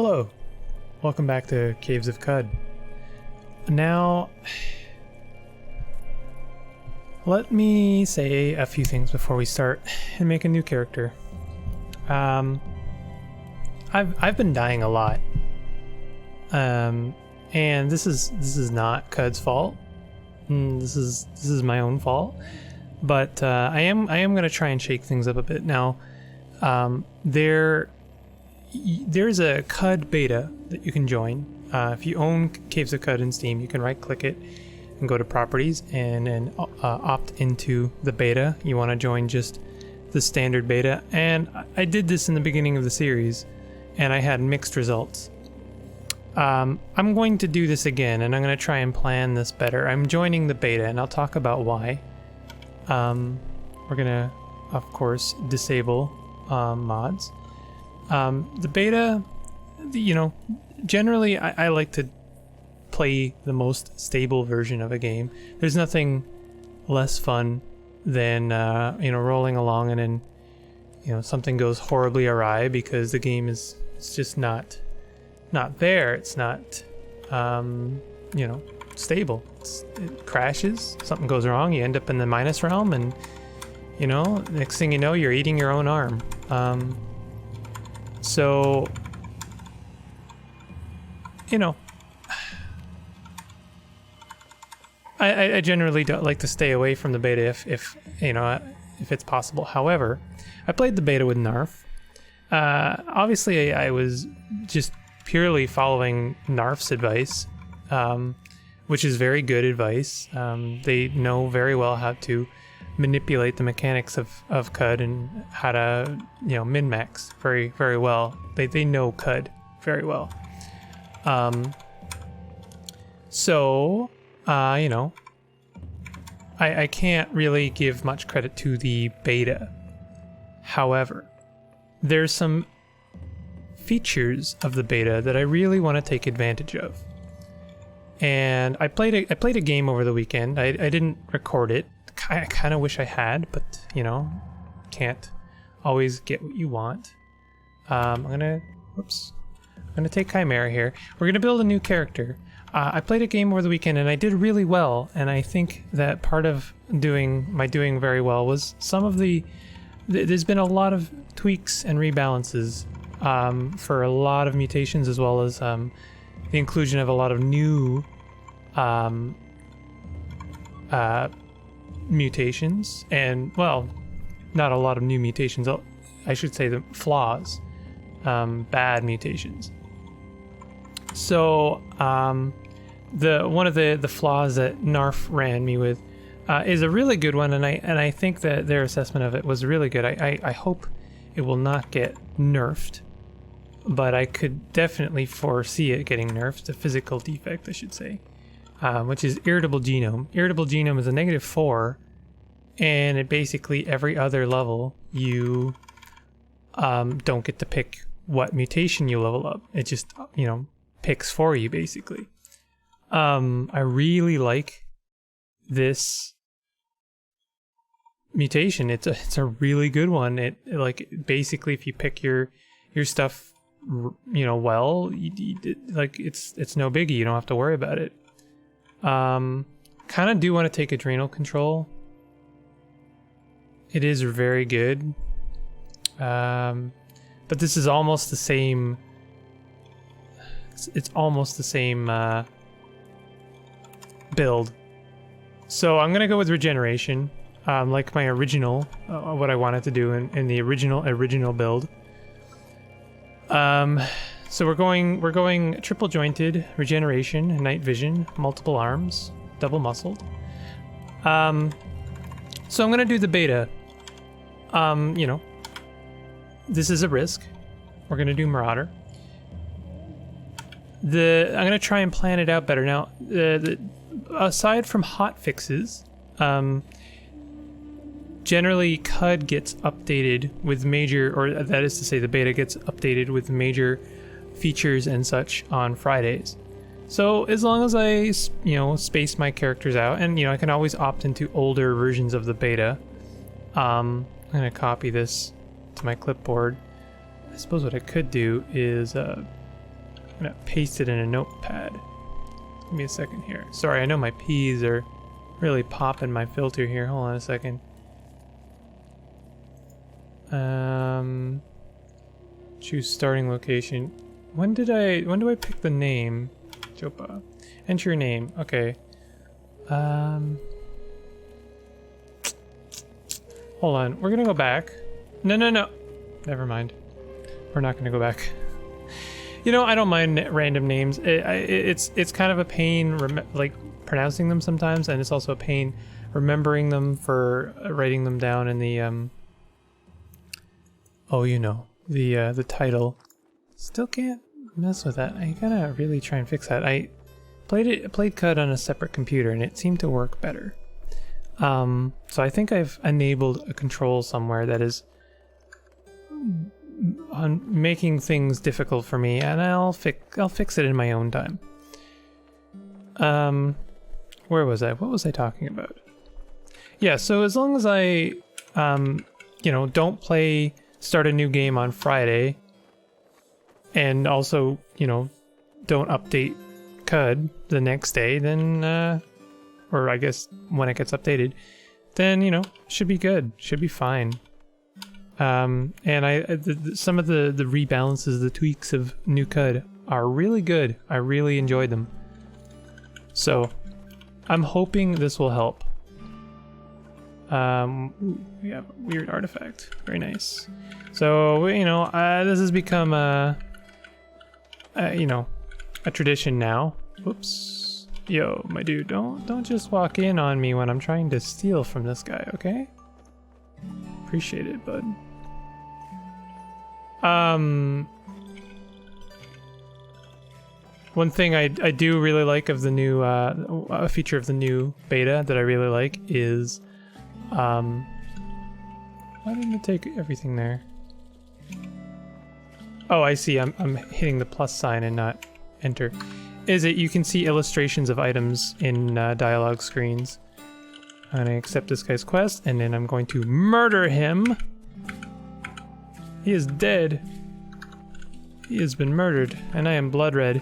Hello, welcome back to Caves of Qud. Now, let me say a few things before we start and make a new character. I've been dying a lot, and this is not Qud's fault. This is my own fault, but I am gonna try and shake things up a bit now. There's a Qud beta that you can join. If you own Caves of Qud in Steam, you can right-click it and go to Properties and opt into the beta. You want to join just the standard beta, and I did this in the beginning of the series, and I had mixed results. I'm going to do this again, and I'm going to try and plan this better. I'm joining the beta, and I'll talk about why. We're going to, of course, disable mods. The beta, generally I like to play the most stable version of a game. There's nothing less fun than rolling along and then something goes horribly awry because the game is just not there. It's not stable. It crashes, something goes wrong, you end up in the minus realm, and next thing you know, you're eating your own arm. So, I generally don't like to stay away from the beta if it's possible. However, I played the beta with Narf. Obviously, I was just purely following Narf's advice, which is very good advice. They know very well how to manipulate the mechanics of Qud and how to min-max very, very well. They know Qud very well. I can't really give much credit to the beta. However, there's some features of the beta that I really want to take advantage of. And I played a game over the weekend. I didn't record it. I kind of wish I had, but can't always get what you want. I'm gonna take Chimera here. We're gonna build a new character. I played a game over the weekend and I did really well, and I think that part of doing very well was some of there's been a lot of tweaks and rebalances for a lot of mutations, as well as the inclusion of a lot of new mutations, and not a lot of new mutations, I should say the flaws, bad mutations. So one of the flaws that Narf ran me with is a really good one, and I think that their assessment of it was really good. I hope it will not get nerfed, but I could definitely foresee it getting nerfed. A physical defect, I should say. Which is irritable genome. Irritable genome is a -4, and it basically every other level you don't get to pick what mutation you level up. It just picks for you basically. I really like this mutation. It's a really good one. It basically if you pick your stuff well, it's no biggie. You don't have to worry about it. Kind of do want to take adrenal control. It is very good. But this is almost the same. It's almost the same build. So I'm gonna go with regeneration, like my original, what I wanted to do in the original build. So we're going triple jointed, regeneration, night vision, multiple arms, double muscled. So I'm gonna do the beta. This is a risk. We're gonna do Marauder. I'm gonna try and plan it out better. Now, aside from hot fixes, generally Qud gets updated with major, or that is to say the beta gets updated with major features and such on Fridays. So as long as I space my characters out, and I can always opt into older versions of the beta. I'm gonna copy this to my clipboard. I suppose what I could do is I'm gonna paste it in a notepad. Give me a second here. Sorry, I know my P's are really popping my filter here. Hold on a second. Choose starting location. When do I pick the name? Joppa. Enter your name. Okay. Hold on. We're gonna go back. No. Never mind. We're not gonna go back. You know, I don't mind random names. It's kind of a pain like pronouncing them sometimes, and it's also a pain remembering them for writing them down in the oh, you know, the title. Still can't mess with that. I gotta really try and fix that. I played CUD on a separate computer, and it seemed to work better. So I think I've enabled a control somewhere that is on making things difficult for me, and I'll fix it in my own time. Where was I? What was I talking about? Yeah, so as long as I you know, don't start a new game on Friday, and also, you know, don't update CUD the next day, then or I guess when it gets updated, then, you know, should be good, should be fine. And some of the rebalances, the tweaks of new CUD are really good. I really enjoyed them. So I'm hoping this will help. Ooh, we have a weird artifact. Very nice. So, you know, this has become you know, a tradition now. Whoops. Yo, my dude, don't just walk in on me when I'm trying to steal from this guy, okay? Appreciate it, bud. One thing I do really like of the new a feature of the new beta that I really like is why didn't it take everything there? Oh, I see. I'm hitting the plus sign and not enter. Is it you can see illustrations of items in dialogue screens. I'm gonna accept this guy's quest, and then I'm going to murder him. He is dead. He has been murdered, and I am blood red.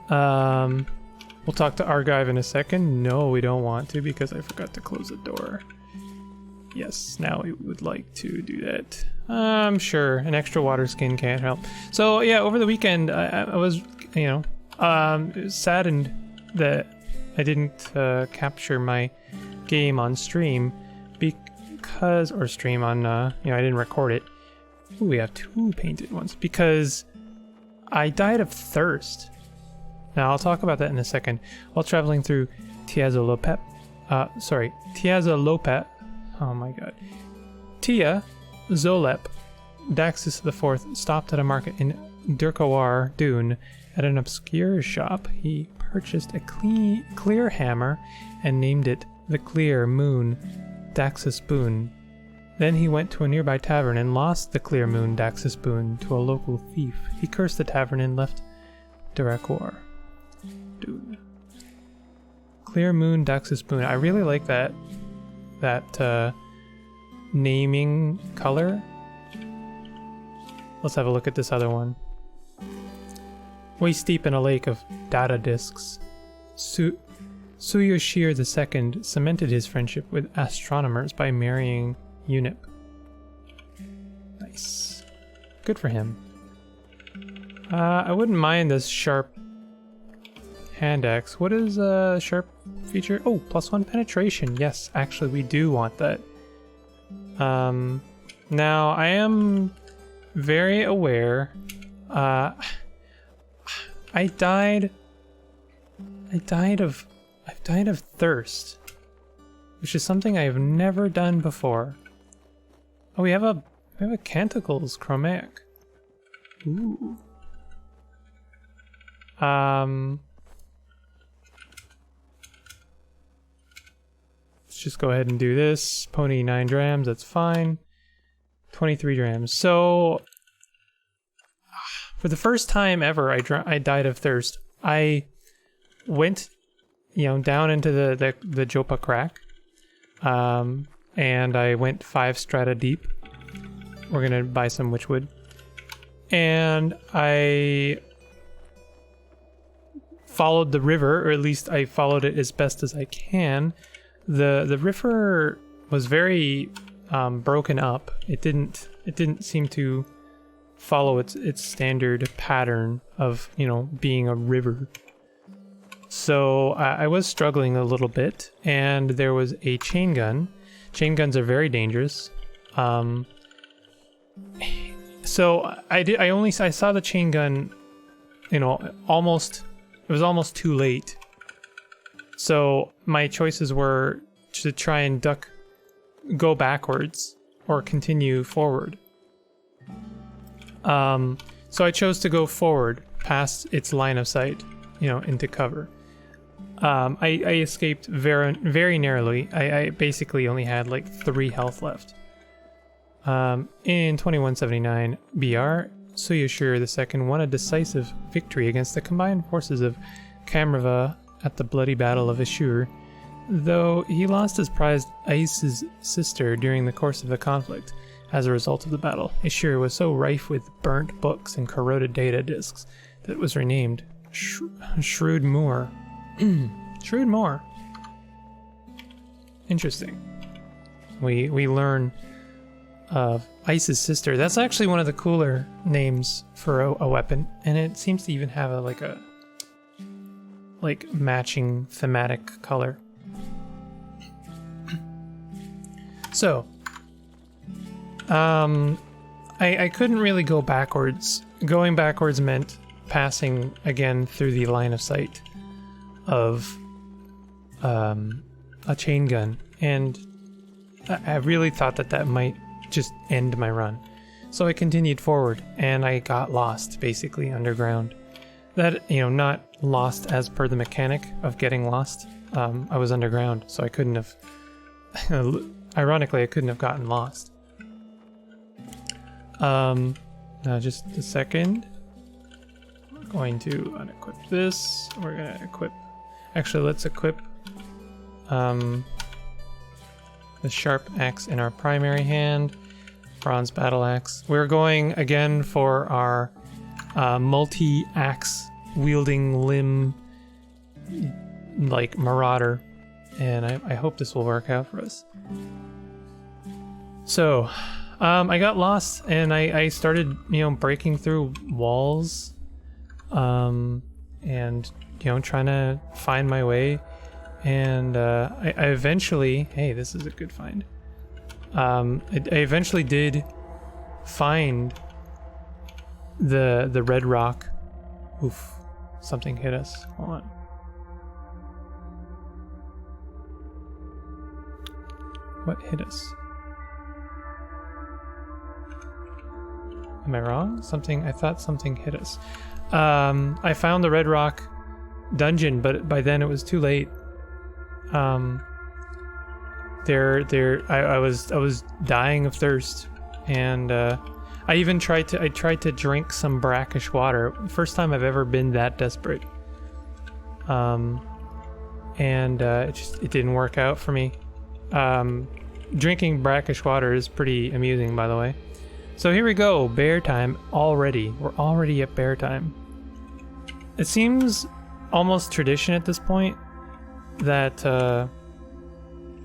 We'll talk to Argive in a second. No, we don't want to because I forgot to close the door. Yes, now we would like to do that. Sure, an extra water skin can't help. So yeah, over the weekend I was, you know, saddened that I didn't capture my game on stream because, or stream on, you know, I didn't record it. Ooh, we have 2 painted ones because I died of thirst. Now I'll talk about that in a second. While traveling through Tiazolopet, Tiazolopet. Oh my god. Tia Zolep Daxus IV stopped at a market in Durkawar Dune. At an obscure shop, he purchased a clear hammer and named it the Clear Moon Daxus Boon. Then he went to a nearby tavern and lost the Clear Moon Daxus Boon to a local thief. He cursed the tavern and left Durkawar Dune. Clear Moon Daxus Boon. I really like that naming color. Let's have a look at this other one. Waist deep in a lake of data disks, Suyoshir II cemented his friendship with astronomers by marrying Unip. Nice. Good for him. I wouldn't mind this sharp hand axe. What is a sharp feature? Oh, +1 penetration. Yes, actually we do want that. Now I am very aware. I've died of thirst, which is something I have never done before. Oh, we have a Canticles Chromatic. Ooh. Let's just go ahead and do this. Pony 9 drams, that's fine. 23 drams. So for the first time ever, I died of thirst. I went, you know, down into the Joppa crack, and I went 5 strata deep. We're gonna buy some witchwood, and I followed the river, or at least I followed it as best as I can. The river was very broken up. It didn't seem to follow its standard pattern of, you know, being a river. So I was struggling a little bit, and there was a chain gun. Chain guns are very dangerous. So I saw the chain gun, you know, it was almost too late. So my choices were to try and go backwards or continue forward. So I chose to go forward past its line of sight, you know, into cover. I escaped very narrowly. I basically only had like 3 health left. In 2179 BR, Suyashur II won a decisive victory against the combined forces of Kamrava at the bloody Battle of Ashur, though he lost his prized Ice's sister during the course of the conflict. As a result of the battle, Ashur was so rife with burnt books and corroded data disks that it was renamed Shrewd Moor. Shrewd Moor. Interesting. We learn of Ice's sister. That's actually one of the cooler names for a weapon, and it seems to even have a matching thematic color. So, I couldn't really go backwards. Going backwards meant passing again through the line of sight of a chain gun, and I really thought that might just end my run. So I continued forward, and I got lost basically underground. That, you know, not lost as per the mechanic of getting lost. I was underground, so I couldn't have ironically I couldn't have gotten lost. Now just a second. We're going to unequip this. We're gonna equip, actually let's equip the sharp axe in our primary hand, bronze battle axe. We're going again for our multi-axe wielding limb like marauder, and I hope this will work out for us. So I got lost, and I started, you know, breaking through walls, and, you know, trying to find my way. And I eventually, hey, this is a good find. I eventually did find the red rock. Oof, something hit us. Hold on. What hit us? Am I wrong? I thought something hit us. I found the red rock dungeon, but by then it was too late. I was dying of thirst, and I even tried to drink some brackish water. First time I've ever been that desperate. It didn't work out for me. Drinking brackish water is pretty amusing, by the way. So here we go, bear time already. We're already at bear time. It seems almost tradition at this point that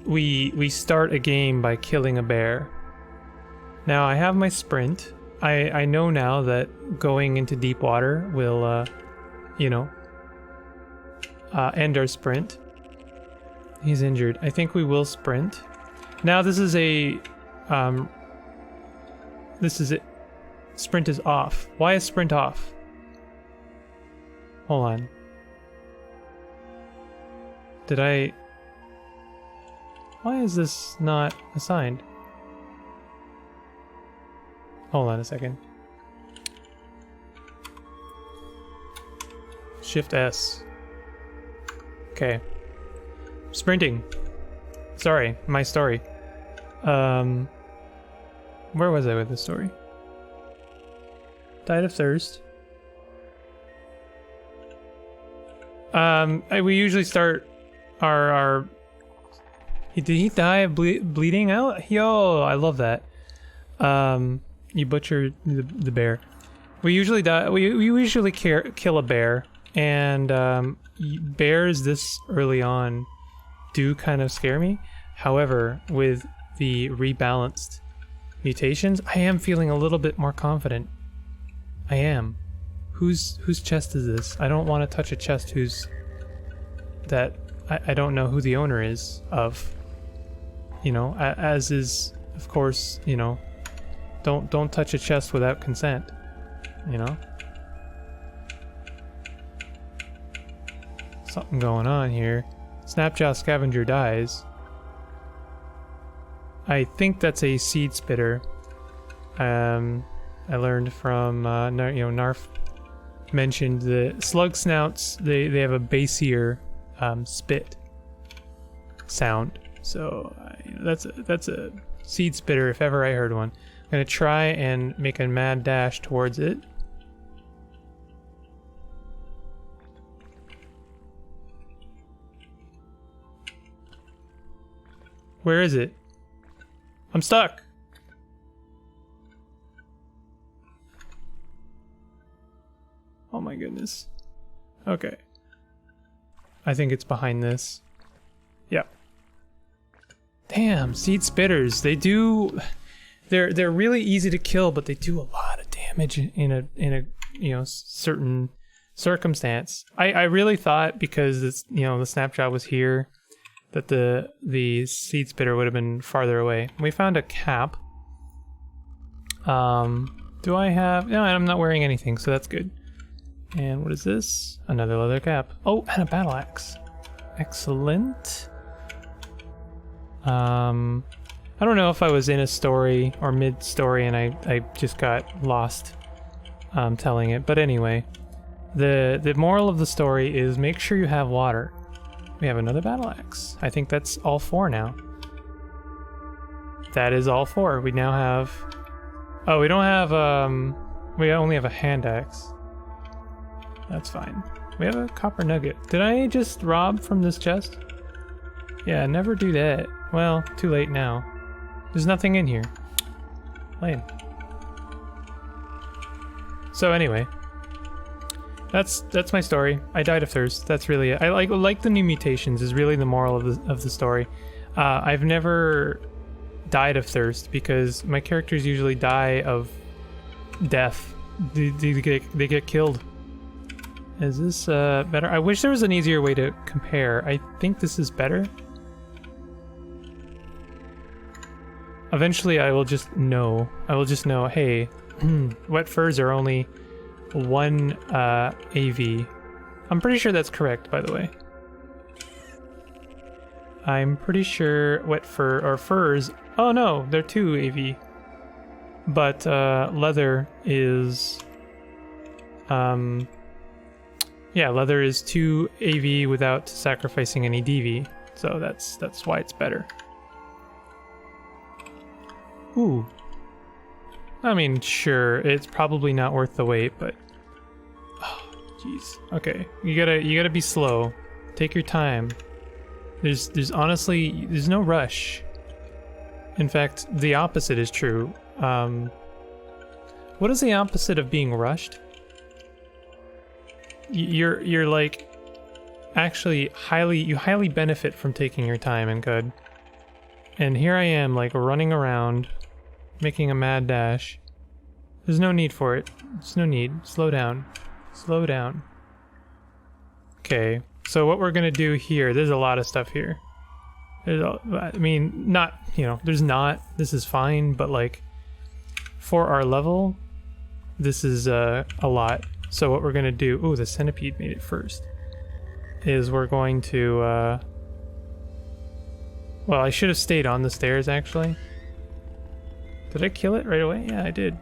we start a game by killing a bear. Now I have my sprint. I know now that going into deep water will, end our sprint. He's injured. I think we will sprint. Now this is it. Sprint is off. Why is sprint off? Hold on. Why is this not assigned? Hold on a second. Shift S. Okay. Sprinting. Sorry, my story. Where was I with this story? Died of thirst. We usually start our did he die of bleeding out? Yo, I love that. You butchered the bear. We usually die. We usually kill a bear, and bears this early on do kind of scare me. However, with the rebalanced mutations, I am feeling a little bit more confident. I am. Whose chest is this? I don't want to touch a chest that I don't know who the owner is of. You know, as is, of course, you know, don't touch a chest without consent. You know? Something going on here. Snapjaw Scavenger dies. I think that's a seed spitter. I learned from, Narf mentioned the slug snouts, they have a bassier spit sound. So that's a seed spitter if ever I heard one. I'm gonna try and make a mad dash towards it. Where is it? I'm stuck. Oh my goodness. Okay. I think it's behind this. Yep. Damn, seed spitters. They're really easy to kill, but they do a lot of damage in a certain circumstance. I really thought because it's, the snapshot was here that the seed spitter would have been farther away. We found a cap. Do I have... No, I'm not wearing anything, so that's good. And what is this? Another leather cap. Oh, and a battle axe. Excellent. I don't know if I was in a story or mid-story and I just got lost telling it. But anyway, the moral of the story is make sure you have water. We have another battle axe. I think that's all 4 now. That is all 4. We now have... Oh, we don't have... We only have a hand axe. That's fine. We have a copper nugget. Did I just rob from this chest? Yeah, never do that. Well, too late now. There's nothing in here. Lame. So anyway, that's my story. I died of thirst. That's really it. I like the new mutations is really the moral of the story. I've never died of thirst because my characters usually die of death. They get killed. Is this better? I wish there was an easier way to compare. I think this is better. Eventually I will just know. Hey, wet furs are only 1 AV. I'm pretty sure that's correct, by the way. I'm pretty sure wet fur or furs... Oh no, they're 2 AV. But leather is... Yeah, leather is 2 AV without sacrificing any DV. So that's why it's better. Ooh. I mean, sure, it's probably not worth the wait, but... Oh, jeez. Okay, you gotta be slow. Take your time. There's honestly, there's no rush. In fact, the opposite is true. What is the opposite of being rushed? You're like, actually you highly benefit from taking your time and good. And here I am, like, running around, making a mad dash. There's no need for it. There's no need. Slow down. Slow down. Okay, so what we're gonna do here, there's a lot of stuff here. I mean, not, there's not. This is fine, but, like, for our level, this is a lot. So what we're gonna do... Ooh, the centipede made it first. Is we're going to... Well, I should have stayed on the stairs, actually. Did I kill it right away? Yeah, I did.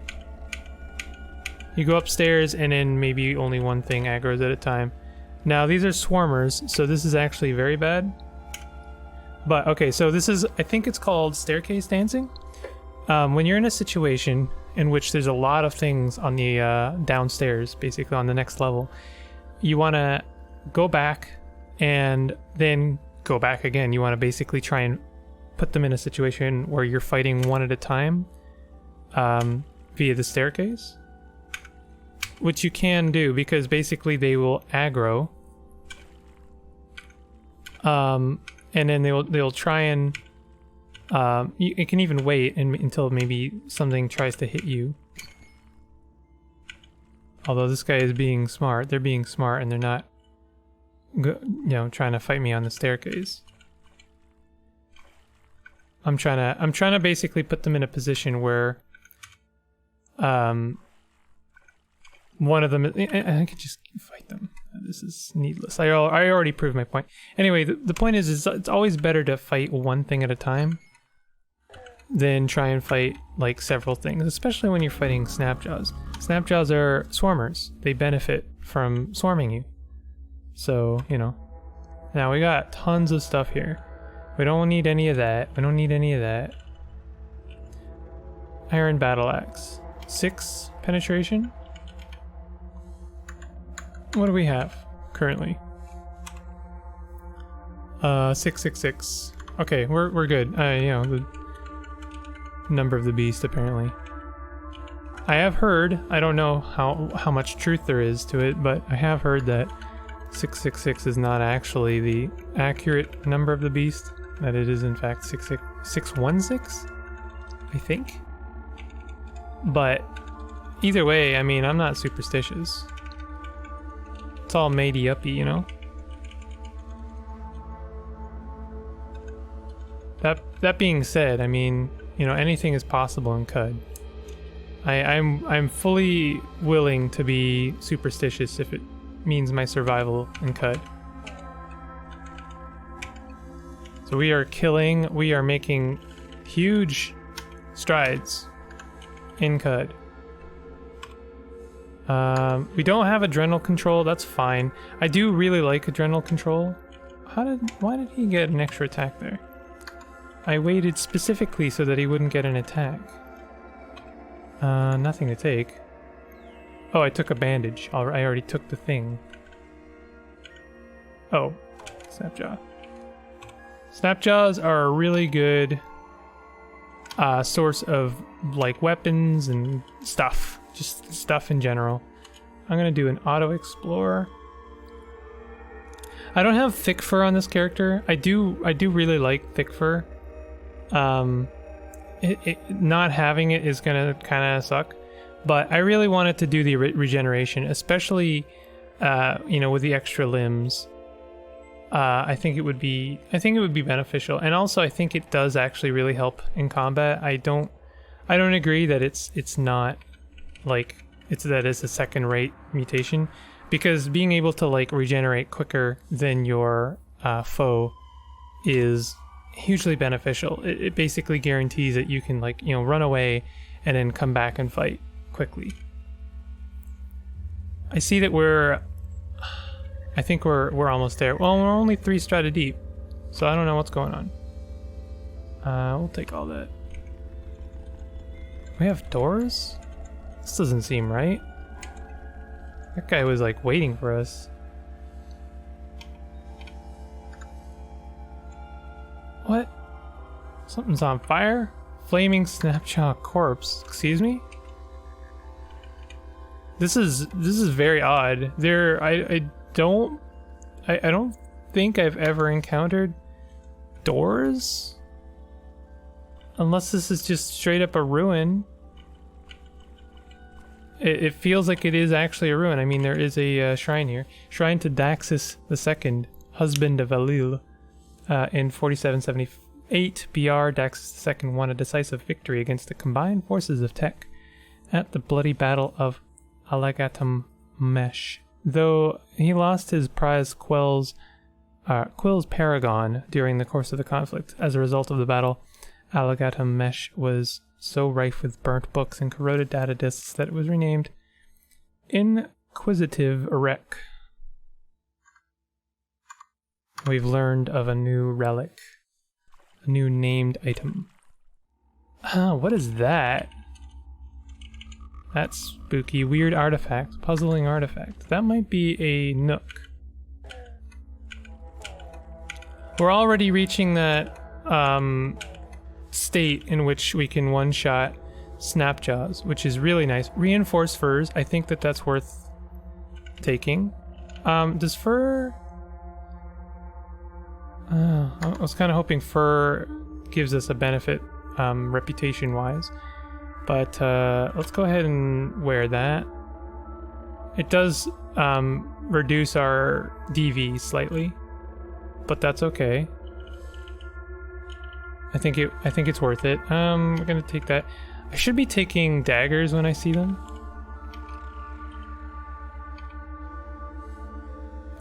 You go upstairs, and then maybe only one thing aggroes at a time. Now, these are swarmers, so this is actually very bad. But, okay, so this is... I think it's called staircase dancing. When you're in a situation in which there's a lot of things on the downstairs, basically on the next level, you want to go back and then go back again. You want to basically try and put them in a situation where you're fighting one at a time via the staircase. which you can do, because basically they will aggro. And then they'll try and it can even wait until maybe something tries to hit you. Although this guy is being smart, they're being smart and they're not, you know, trying to fight me on the staircase. I'm trying to basically put them in a position where one of them, I could just fight them. This is needless. I already proved my point. Anyway, the point is it's always better to fight one thing at a time than try and fight like several things, especially when you're fighting snapjaws. Snapjaws are swarmers. They benefit from swarming you. So, you know. Now we got tons of stuff here. We don't need any of that. We don't need any of that. Iron battle axe. 6 penetration. What do we have currently? 666. Okay, we're good. You know, the number of the beast apparently. I have heard, I don't know how much truth there is to it, but I have heard that 666 is not actually the accurate number of the beast, that it is in fact 616, I think. But either way, I mean, I'm not superstitious. It's all matey-uppy, you know? That being said, I mean, you know, anything is possible in Qud. I'm fully willing to be superstitious if it means my survival in Qud. So we are making huge strides in Qud. We don't have adrenal control, that's fine. I do really like adrenal control. Why did he get an extra attack there? I waited specifically so that he wouldn't get an attack. Nothing to take. Oh, I took a bandage. I already took the thing. Oh, Snapjaw. Snapjaws are a really good source of like weapons and stuff. Just stuff in general. I'm gonna do an auto explorer. I don't have thick fur on this character. I do really like thick fur. Not having it is gonna kind of suck, but I really wanted to do the regeneration, especially you know, with the extra limbs. I think it would be beneficial, and also I think it does actually really help in combat. I don't agree that it's not like it's a second-rate mutation, because being able to like regenerate quicker than your foe is hugely beneficial. It basically guarantees that you can, like, you know, run away and then come back and fight quickly. I see that I think we're almost there. Well, we're only 3 strata deep, so I don't know what's going on. We'll take all that. We have doors? This doesn't seem right. That guy was like waiting for us. What? Something's on fire? Flaming Snapjaw corpse. Excuse me? This is very odd. I don't think I've ever encountered doors, unless this is just straight up a ruin. It feels like it is actually a ruin. I mean, there is a shrine here. Shrine to Daxus II, husband of Alil. In 4778 BR, Daxus II won a decisive victory against the combined forces of Tech at the bloody Battle of Alagatam Mesh. Though he lost his prize Quill's Paragon during the course of the conflict. As a result of the battle, Alagatam Mesh was so rife with burnt books and corroded data disks that it was renamed Inquisitive Wreck. We've learned of a new relic, a new named item. What is that? That's spooky. Weird artifact, puzzling artifact. That might be a nook. We're already reaching that state in which we can one-shot Snapjaws, which is really nice. Reinforced furs, I think that's worth taking. Does fur... I was kind of hoping fur gives us a benefit reputation-wise. But let's go ahead and wear that. It does reduce our DV slightly, but that's okay. I think it's worth it. We're gonna take that. I should be taking daggers when I see them.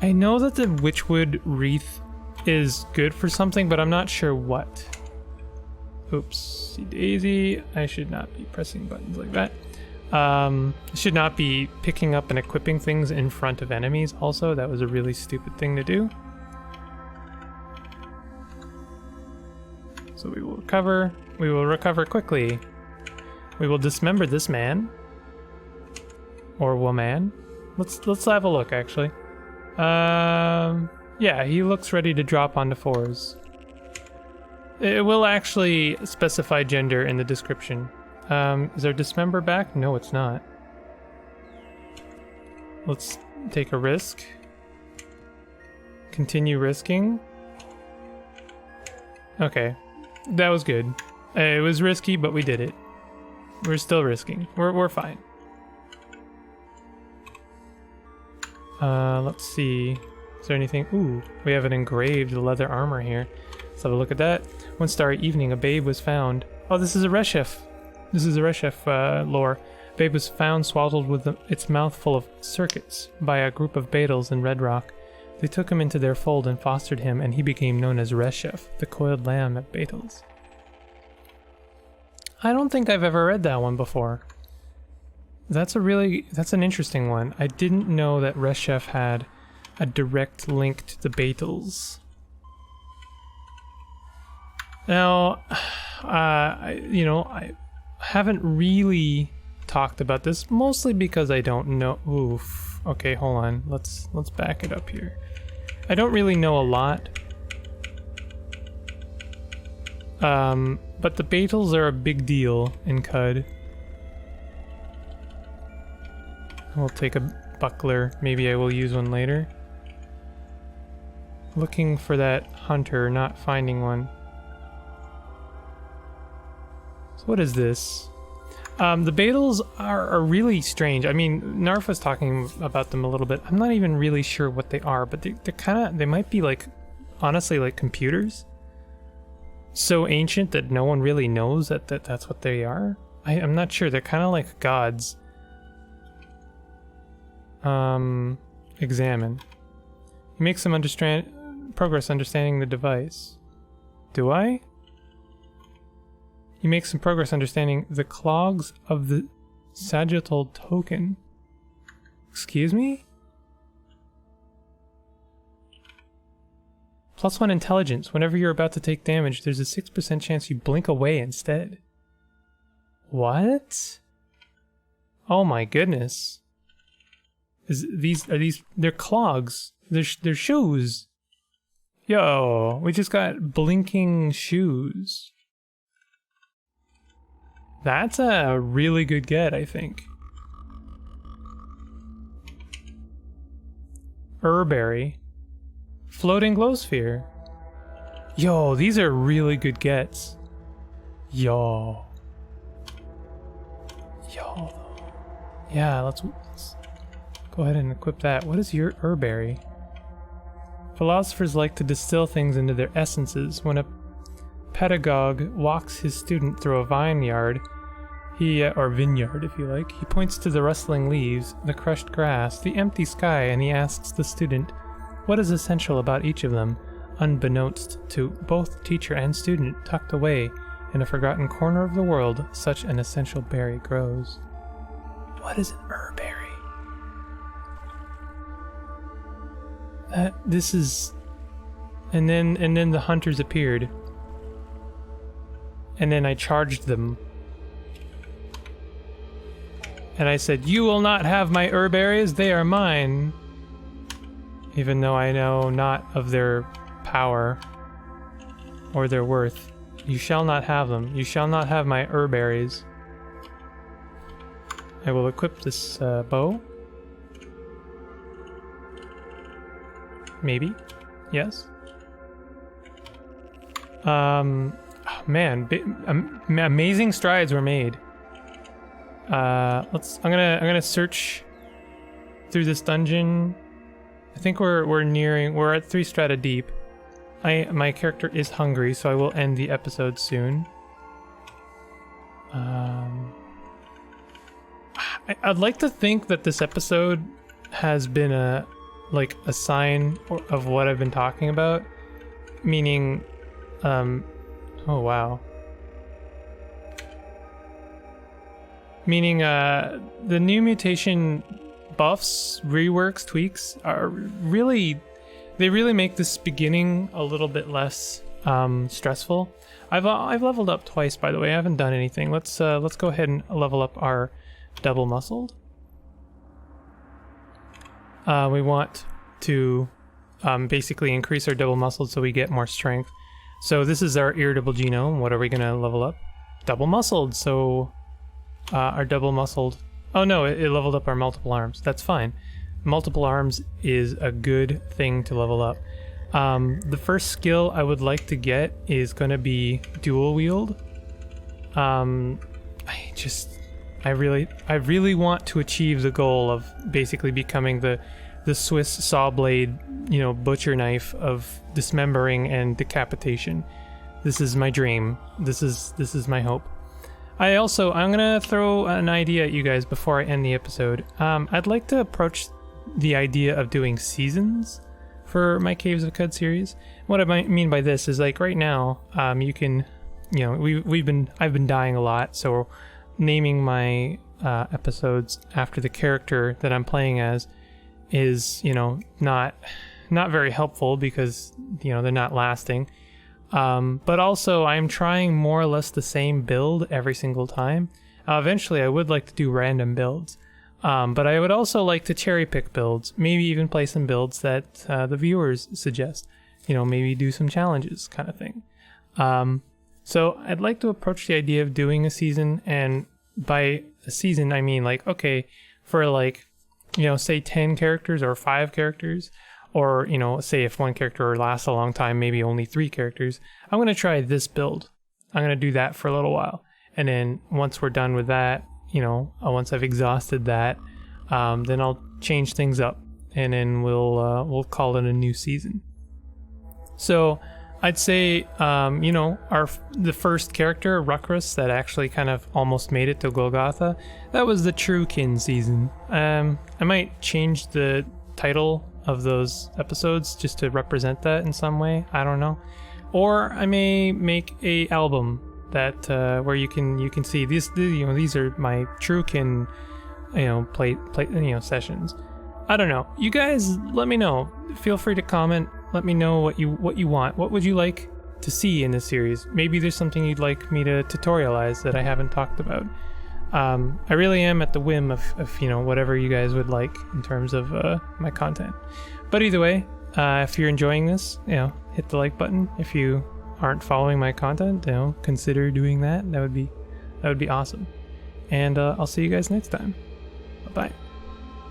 I know that the witchwood wreath is good for something, but I'm not sure what. Oopsie daisy. I should not be pressing buttons like that. I should not be picking up and equipping things in front of enemies also. That was a really stupid thing to do. So we will recover. We will recover quickly. We will dismember this man. Or woman. Let's have a look actually. Yeah, he looks ready to drop onto 4s. It will actually specify gender in the description. Is our dismember back? No, it's not. Let's take a risk. Continue risking. Okay, that was good. It was risky, but we did it. We're still risking. We're fine. Let's see. Is there anything? Ooh, we have an engraved leather armor here. Let's have a look at that. One starry evening, a babe was found. Oh, this is a Reshef. This is a Reshef lore. Babe was found swaddled with its mouth full of circuits by a group of Beetles in Red Rock. They took him into their fold and fostered him, and he became known as Reshef, the coiled lamb at Beetles. I don't think I've ever read that one before. That's an interesting one. I didn't know that Reshef had a direct link to the Beetles. Now, I haven't really talked about this, mostly because I don't know. Oof. Okay, hold on. Let's back it up here. I don't really know a lot. But the Beetles are a big deal in Qud. We'll take a buckler. Maybe I will use one later. Looking for that hunter, not finding one. So what is this? The Beetles are really strange. I mean, Narf was talking about them a little bit. I'm not even really sure what they are, but they might be like, honestly, like computers. So ancient that no one really knows that's what they are. I'm not sure. They're kind of like gods. Examine. You make some progress understanding the device. Do I? You make some progress understanding the clogs of the sagittal token. Excuse me? +1 intelligence. Whenever you're about to take damage, there's a 6% chance you blink away instead. What? Oh my goodness. They're clogs. They're shoes. Yo, we just got blinking shoes. That's a really good get, I think. Herberry. Floating glow sphere. Yo, these are really good gets. Yo. Yeah, let's go ahead and equip that. What is your herberry? Philosophers like to distill things into their essences. When a pedagogue walks his student through a vineyard, or vineyard if you like, he points to the rustling leaves, the crushed grass, the empty sky, and he asks the student, what is essential about each of them, unbeknownst to both teacher and student, tucked away in a forgotten corner of the world, such an essential berry grows. What is an herberry? This is... And then the hunters appeared. And then I charged them. And I said, you will not have my herberries, they are mine. Even though I know not of their power or their worth. You shall not have them. You shall not have my herberries. I will equip this bow. Maybe. Yes. Oh, man, amazing strides were made. I'm gonna search through this dungeon. I think we're at 3 strata deep. My character is hungry, so I will end the episode soon. I'd like to think that this episode has been a sign of what I've been talking about, meaning, oh wow. Meaning, the new mutation buffs, reworks, tweaks are they really make this beginning a little bit less stressful. I've leveled up twice, by the way. I haven't done anything. Let's go ahead and level up our double muscled. We want to basically increase our double muscled so we get more strength. So this is our irritable genome. What are we gonna level up? Double muscled. So our double muscled. Oh no, it leveled up our multiple arms. That's fine. Multiple arms is a good thing to level up. The first skill I would like to get is gonna be dual wield. I really want to achieve the goal of basically becoming the Swiss saw blade, butcher knife of dismembering and decapitation. This is my dream. This is my hope. I'm gonna throw an idea at you guys before I end the episode. I'd like to approach the idea of doing seasons for my Caves of Qud series. What I might mean by this is, like, right now, you can, I've been dying a lot, so naming my episodes after the character that I'm playing as is, not very helpful because, they're not lasting. But also I'm trying more or less the same build every single time. Eventually I would like to do random builds. But I would also like to cherry pick builds, maybe even play some builds that the viewers suggest. Maybe do some challenges kind of thing. So I'd like to approach the idea of doing a season, and by a season I mean okay, for say 10 characters or 5 characters, or say if one character lasts a long time, maybe only 3 characters, I'm going to try this build. I'm going to do that for a little while, and then once we're done with that, once I've exhausted that, then I'll change things up, and then we'll call it a new season. So I'd say the first character, Rukrus, that actually kind of almost made it to Golgotha, that was the True Kin season. I might change the title of those episodes just to represent that in some way. I don't know. Or I may make a album that where you can see these are my True Kin play sessions. I don't know. You guys let me know. Feel free to comment. Let me know what you want. What would you like to see in this series? Maybe there's something you'd like me to tutorialize that I haven't talked about. I really am at the whim of whatever you guys would like in terms of my content. But either way, if you're enjoying this, hit the like button. If you aren't following my content, consider doing that. That would be awesome. And I'll see you guys next time. Bye-bye.